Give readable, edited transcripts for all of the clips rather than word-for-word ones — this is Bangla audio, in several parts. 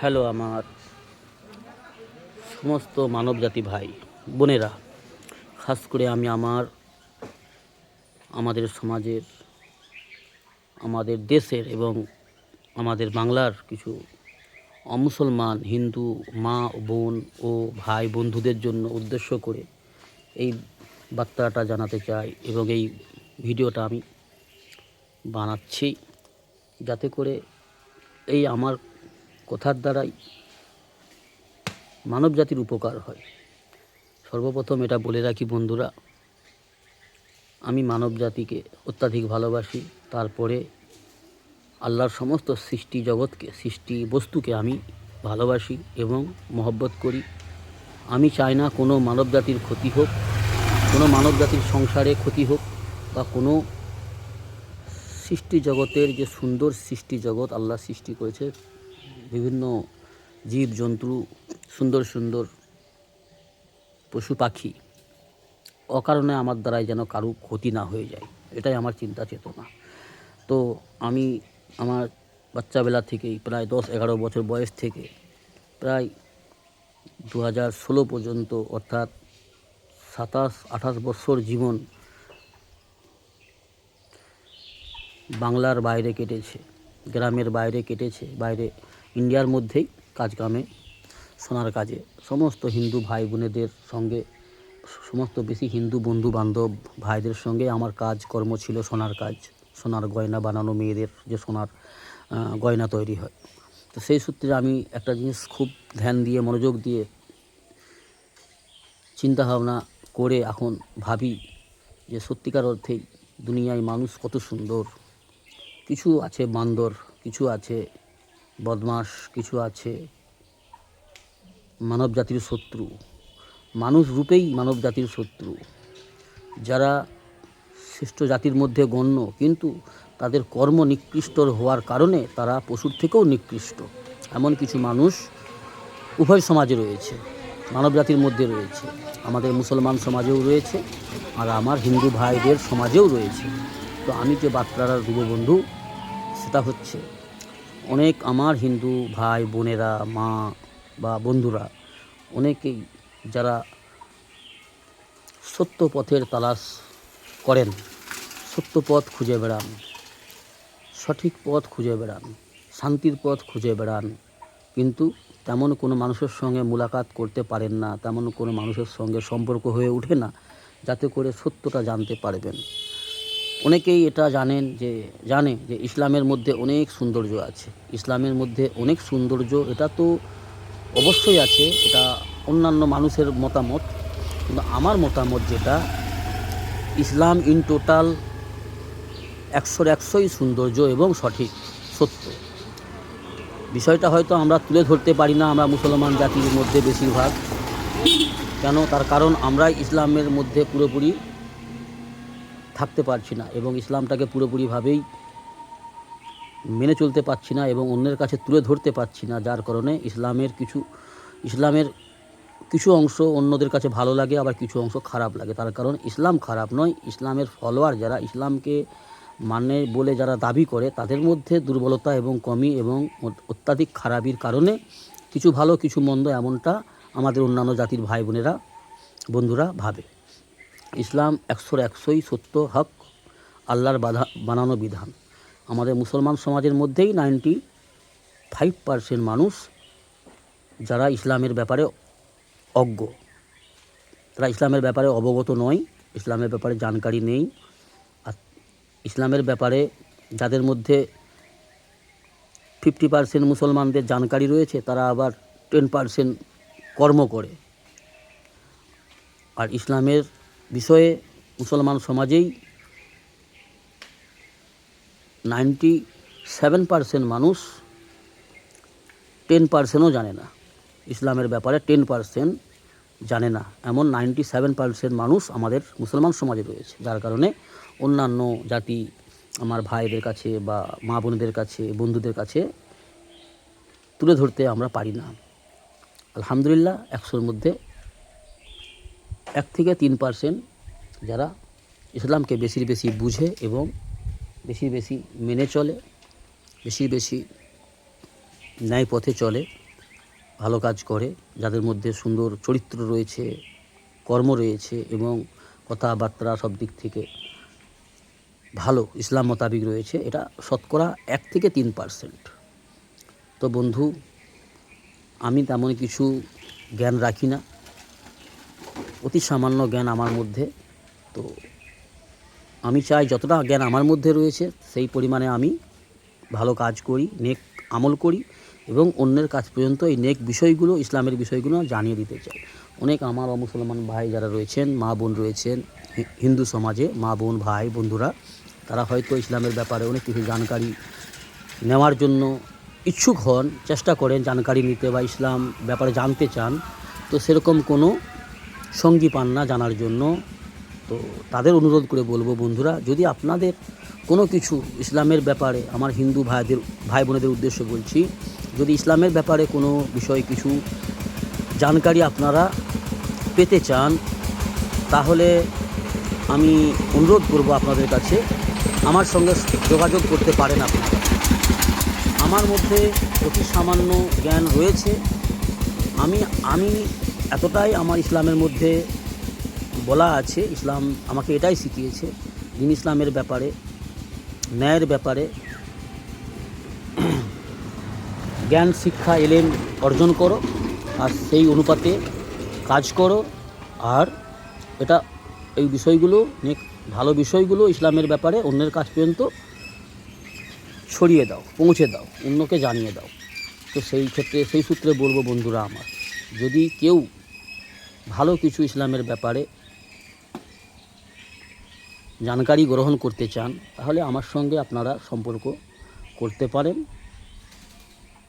হ্যালো আমার সমস্ত মানবজাতি ভাই বোনেরা, খাস করে আমি আমাদের সমাজের, আমাদের দেশের এবং আমাদের বাংলার কিছু অমুসলমান হিন্দু মা বোন ও ভাই বন্ধুদের জন্য উদ্দেশ্য করে এই বার্তাটা জানাতে চাই এবং এই ভিডিওটা আমি বানাচ্ছি, যাতে করে এই আমার কথার দ্বারাই মানব জাতির উপকার হয়। সর্বপ্রথম এটা বলে রাখি বন্ধুরা, আমি মানব জাতিকে অত্যাধিক ভালোবাসি। তারপরে আল্লাহর সমস্ত সৃষ্টি জগৎকে, সৃষ্টি বস্তুকে আমি ভালোবাসি এবং মহব্বত করি। আমি চাই না কোনো মানব জাতির ক্ষতি হোক, কোনো মানব জাতির সংসারে ক্ষতি হোক, বা কোনো সৃষ্টি জগতের যে সুন্দর সৃষ্টি জগৎ আল্লাহ সৃষ্টি করেছে, বিভিন্ন জীব জন্তু, সুন্দর সুন্দর পশু পাখি, অকারণে আমার দ্বারাই যেন কারো ক্ষতি না হয়ে যায়, এটাই আমার চিন্তা চেতনা। তো আমি আমার বাচ্চাবেলা থেকেই প্রায় 10-11 বছর বয়স থেকে প্রায় 2016 পর্যন্ত, অর্থাৎ 27-28 বছর জীবন বাংলার বাইরে কেটেছে, গ্রামের বাইরে কেটেছে, বাইরে ইন্ডিয়ার মধ্যেই কাজকামে, সোনার কাজে সমস্ত হিন্দু ভাই বোনেদের সঙ্গে, সমস্ত বেশি হিন্দু বন্ধু বান্ধব ভাইদের সঙ্গে আমার কাজকর্ম ছিল সোনার কাজ, সোনার গয়না বানানো, মেয়েদের যে সোনার গয়না তৈরি হয়। তো সেই সূত্রে আমি একটা জিনিস খুব ধ্যান দিয়ে, মনোযোগ দিয়ে চিন্তাভাবনা করে এখন ভাবি যে সত্যিকার অর্থেই দুনিয়ায় মানুষ কত সুন্দর। কিছু আছে বান্দর, কিছু আছে বদমাশ, কিছু আছে মানব জাতির শত্রু, মানুষ রূপেই মানব জাতির শত্রু, যারা শ্রেষ্ঠ জাতির মধ্যে গণ্য, কিন্তু তাদের কর্ম নিকৃষ্ট হওয়ার কারণে তারা পশুর থেকেও নিকৃষ্ট। এমন কিছু মানুষ উভয় সমাজে রয়েছে, মানব জাতির মধ্যে রয়েছে, আমাদের মুসলমান সমাজেও রয়েছে, আর আমার হিন্দু ভাইদের সমাজেও রয়েছে। তো আমি যে বার্তাটা দেবো বন্ধু, সেটা হচ্ছে অনেক আমার হিন্দু ভাই বোনেরা, মা বা বন্ধুরা অনেকেই যারা সত্য পথের তালাশ করেন, সত্য পথ খুঁজে বেড়ান, সঠিক পথ খুঁজে বেড়ান, শান্তির পথ খুঁজে বেড়ান, কিন্তু তেমন কোনো মানুষের সঙ্গে মুলাকাত করতে পারেন না, তেমন কোনো মানুষের সঙ্গে সম্পর্ক হয়ে ওঠে না যাতে করে সত্যটা জানতে পারবেন। অনেকেই এটা জানে যে ইসলামের মধ্যে অনেক সৌন্দর্য আছে, ইসলামের মধ্যে অনেক সৌন্দর্য, এটা তো অবশ্যই আছে, এটা অন্যান্য মানুষের মতামত, কিন্তু আমার মতামত যেটা, ইসলাম ইন টোটাল 100-100ই সৌন্দর্য এবং সঠিক সত্য। বিষয়টা হয়তো আমরা তুলে ধরতে পারি না, আমরা মুসলমান জাতির মধ্যে বেশিরভাগ, কেন? তার কারণ আমরা ইসলামের মধ্যে পুরোপুরি থাকতে পারছি না এবং ইসলামটাকে পুরোপুরিভাবেই মেনে চলতে পারছি না এবং অন্যের কাছে তুলে ধরতে পারছি না, যার কারণে ইসলামের কিছু অংশ অন্যদের কাছে ভালো লাগে, আবার কিছু অংশ খারাপ লাগে। তার কারণ ইসলাম খারাপ নয়, ইসলামের ফলোয়ার যারা, ইসলামকে মানে বলে যারা দাবি করে, তাদের মধ্যে দুর্বলতা এবং কমি এবং অত্যাধিক খারাপির কারণে কিছু ভালো কিছু মন্দ, এমনটা আমাদের অন্যান্য জাতির ভাই বোনেরা বন্ধুরা ভাবে। ইসলাম 100-100ই সত্য, হক, আল্লাহর বানানো বিধান। আমাদের মুসলমান সমাজের মধ্যেই 95% মানুষ যারা ইসলামের ব্যাপারে অজ্ঞ, তারা ইসলামের ব্যাপারে অবগত নয়, ইসলামের ব্যাপারে জানকারি নেই। আর ইসলামের ব্যাপারে যাদের মধ্যে 50% মুসলমানদের জানকারি রয়েছে, তারা আবার 10% কর্ম করে। আর ইসলামের বিষয়ে মুসলমান সমাজেই 97% মানুষ 10%ও জানে না, ইসলামের ব্যাপারে 10% জানে না, এমন 97% মানুষ আমাদের মুসলমান সমাজে রয়েছে, যার কারণে অন্যান্য জাতি আমার ভাইদের কাছে বা মা বোনদের কাছে, বন্ধুদের কাছে তুলে ধরতে আমরা পারি না। আলহামদুলিল্লাহ, 100-র মধ্যে 1-3% যারা ইসলামকে বেশি বুঝে এবং বেশি মেনে চলে, বেশি ন্যায় পথে চলে, ভালো কাজ করে, যাদের মধ্যে সুন্দর চরিত্র রয়েছে, কর্ম রয়েছে এবং কথাবার্তা সব দিক থেকে ভালো ইসলাম মোতাবিক রয়েছে, এটা শতকরা 1-3%। তো বন্ধু, আমি তেমন কিছু জ্ঞান রাখি না, অতি সামান্য জ্ঞান আমার মধ্যে। তো আমি চাই যতটা জ্ঞান আমার মধ্যে রয়েছে সেই পরিমাণে আমি ভালো কাজ করি, নেক আমল করি এবং অন্যের কাছ পর্যন্ত এই নেক বিষয়গুলো, ইসলামের বিষয়গুলো জানিয়ে দিতে চাই। অনেক আমার অমুসলমান ভাই যারা রয়েছেন, মা বোন রয়েছেন হিন্দু সমাজে, মা বোন ভাই বন্ধুরা, তারা হয়তো ইসলামের ব্যাপারে অনেক কিছু জানকারি নেওয়ার জন্য ইচ্ছুক হন, চেষ্টা করেন জানকারি নিতে বা ইসলাম ব্যাপারে জানতে চান, তো সেরকম কোনো সঙ্গী পান না জানার জন্য। তো তাদের অনুরোধ করে বলবো বন্ধুরা, যদি আপনাদের কোনো কিছু ইসলামের ব্যাপারে, আমার হিন্দু ভাই বোনেদের উদ্দেশ্যে বলছি, যদি ইসলামের ব্যাপারে কোনো বিষয় কিছু জানকারি আপনারা পেতে চান, তাহলে আমি অনুরোধ করব আপনাদের কাছে আমার সঙ্গে যোগাযোগ করতে পারেন আপনারা। আমার মধ্যে অতি সামান্য জ্ঞান রয়েছে, আমি এতটাই আমার ইসলামের মধ্যে বলা আছে, ইসলাম আমাকে এটাই শিখিয়েছে, দিন ইসলামের ব্যাপারে, ন্যায়ের ব্যাপারে জ্ঞান শিক্ষা এলেম অর্জন করো আর সেই অনুপাতে কাজ করো। আর এই বিষয়গুলো, ভালো বিষয়গুলো ইসলামের ব্যাপারে অন্যের কাছ পর্যন্ত ছড়িয়ে দাও, পৌঁছে দাও, অন্যকে জানিয়ে দাও। তো সেই ক্ষেত্রে, সেই সূত্রে বলবো বন্ধুরা, আমার যদি কেউ ভালো কিছু ইসলামের ব্যাপারে জানকারি গ্রহণ করতে চান, তাহলে আমার সঙ্গে আপনারা সম্পর্ক করতে পারেন।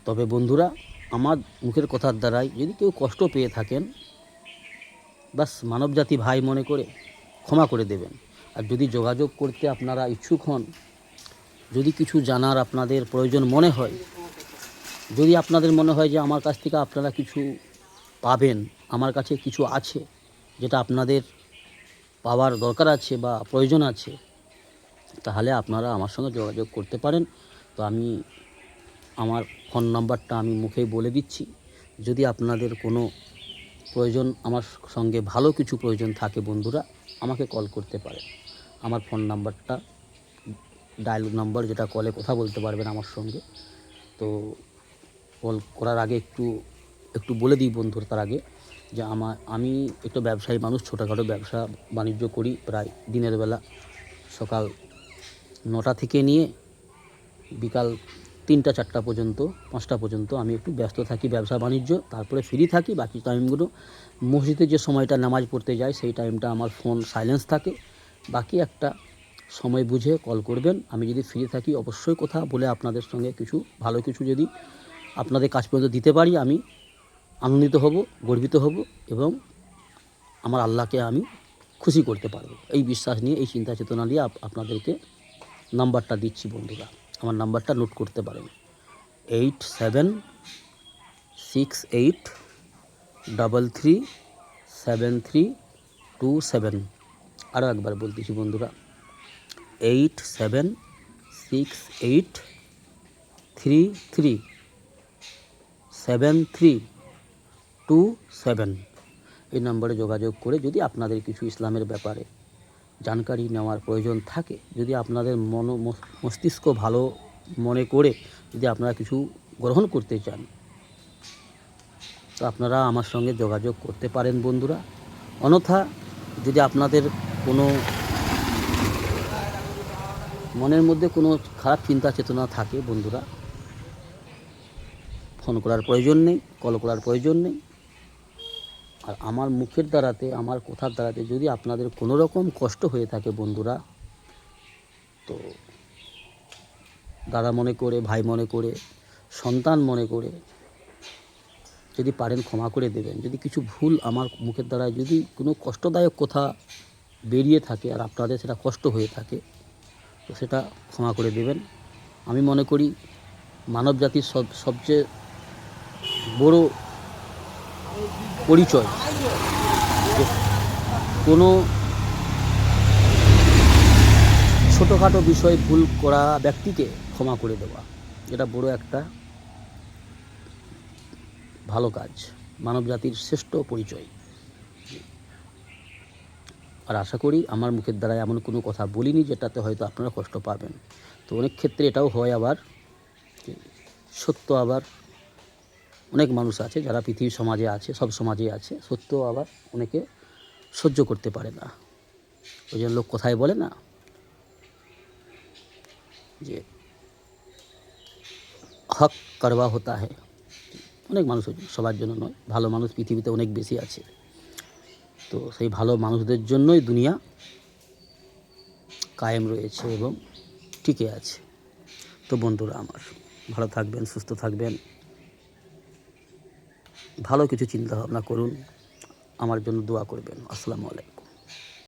তবে বন্ধুরা, আমার মুখের কথার দ্বারাই যদি কেউ কষ্ট পেয়ে থাকেন, বাস মানবজাতি ভাই মনে করে ক্ষমা করে দেবেন। আর যদি যোগাযোগ করতে আপনারা ইচ্ছুক হন, যদি কিছু জানার আপনাদের প্রয়োজন মনে হয়, যদি আপনাদের মনে হয় যে আমার কাছ থেকে আপনারা কিছু পাবেন, আমার কাছে কিছু আছে যেটা আপনাদের পাওয়ার দরকার আছে বা প্রয়োজন আছে, তাহলে আপনারা আমার সঙ্গে যোগাযোগ করতে পারেন। তো আমি আমার ফোন নাম্বারটা আমি মুখেই বলে দিচ্ছি, যদি আপনাদের কোনো প্রয়োজন, আমার সঙ্গে ভালো কিছু প্রয়োজন থাকে বন্ধুরা, আমাকে কল করতে পারেন। আমার ফোন নাম্বারটা ডায়াল নাম্বার, যেটা কলে কথা বলতে পারবেন আমার সঙ্গে। তো কল করার আগে একটু বলে দিই বন্ধুরা, তার আগে যে আমি একটু ব্যবসায়ী মানুষ, ছোটোখাটো ব্যবসা বাণিজ্য করি প্রায় দিনের বেলা সকাল 9টা থেকে নিয়ে বিকাল 3টা 4টা পর্যন্ত, 5টা পর্যন্ত আমি একটু ব্যস্ত থাকি ব্যবসা বাণিজ্য, তারপরে ফ্রি থাকি। বাকি টাইমগুলো মসজিদে যে সময়টা নামাজ পড়তে যায় সেই টাইমটা আমার ফোন সাইলেন্স থাকে। বাকি একটা সময় বুঝে কল করবেন। আমি যদি ফ্রি থাকি অবশ্যই কথা বলে আপনাদের সঙ্গে কিছু ভালো কিছু যদি আপনাদের কাছ পর্যন্ত দিতে পারি, আমি আনন্দিত হব, গর্বিত হব এবং আমার আল্লাহকে আমি খুশি করতে পারবো। এই বিশ্বাস নিয়ে, এই চিন্তা চেতনা নিয়ে আপনাদেরকে নাম্বারটা দিচ্ছি বন্ধুরা। আমার নাম্বারটা নোট করতে পারেন, 8768337327। আরও একবার বলতেছি বন্ধুরা, 8768337327। এই নম্বরে যোগাযোগ করে যদি আপনাদের কিছু ইসলামের ব্যাপারে জানকারি নেওয়ার প্রয়োজন থাকে, যদি আপনাদের মস্তিষ্ক ভালো মনে করে যদি আপনারা কিছু গ্রহণ করতে চান, তো আপনারা আমার সঙ্গে যোগাযোগ করতে পারেন বন্ধুরা। অন্যথা যদি আপনাদের কোনো মনের মধ্যে কোনো খারাপ চিন্তা চেতনা থাকে বন্ধুরা, ফোন করার প্রয়োজন নেই, কল করার প্রয়োজন নেই। আর আমার মুখের দ্বারাতে, আমার কথার দ্বারাতে যদি আপনাদের কোনো রকম কষ্ট হয়ে থাকে বন্ধুরা, তো দাদা মনে করে, ভাই মনে করে, সন্তান মনে করে যদি পারেন ক্ষমা করে দেবেন। যদি কিছু ভুল আমার মুখের দ্বারা, যদি কোনো কষ্টদায়ক কথা বেরিয়ে থাকে আর আপনাদের সেটা কষ্ট হয়ে থাকে, তো সেটা ক্ষমা করে দেবেন। আমি মনে করি মানবজাতির সবচেয়ে বড় পরিচয় যে কোনো ছোটোখাটো বিষয়ে ভুল করা ব্যক্তিকে ক্ষমা করে দেওয়া, এটা বড় একটা ভালো কাজ, মানব জাতির শ্রেষ্ঠ পরিচয়। আর আশা করি আমার মুখের দ্বারা এমন কোনো কথা বলিনি যেটাতে হয়তো আপনারা কষ্ট পাবেন। তো অনেক ক্ষেত্রে এটাও হয় আবার সত্য, আবার অনেক মানুষ আছে যারা পৃথিবীর সমাজে আছে, সব সমাজেই আছে, সত্য আবার অনেকে সহ্য করতে পারে না। ওই যে লোক কথায় বলে না যে হক করবা হতা হয়, অনেক মানুষ, সবার জন্য নয়, ভালো মানুষ পৃথিবীতে অনেক বেশি আছে। তো সেই ভালো মানুষদের জন্যই দুনিয়া কায়েম রয়েছে এবং টিকে আছে। তো বন্ধুরা আমার, ভালো থাকবেন, সুস্থ থাকবেন, ভালো কিছু চিন্তা ভাবনা করুন, আমার জন্য দোয়া করবেন। আসসালামু আলাইকুম।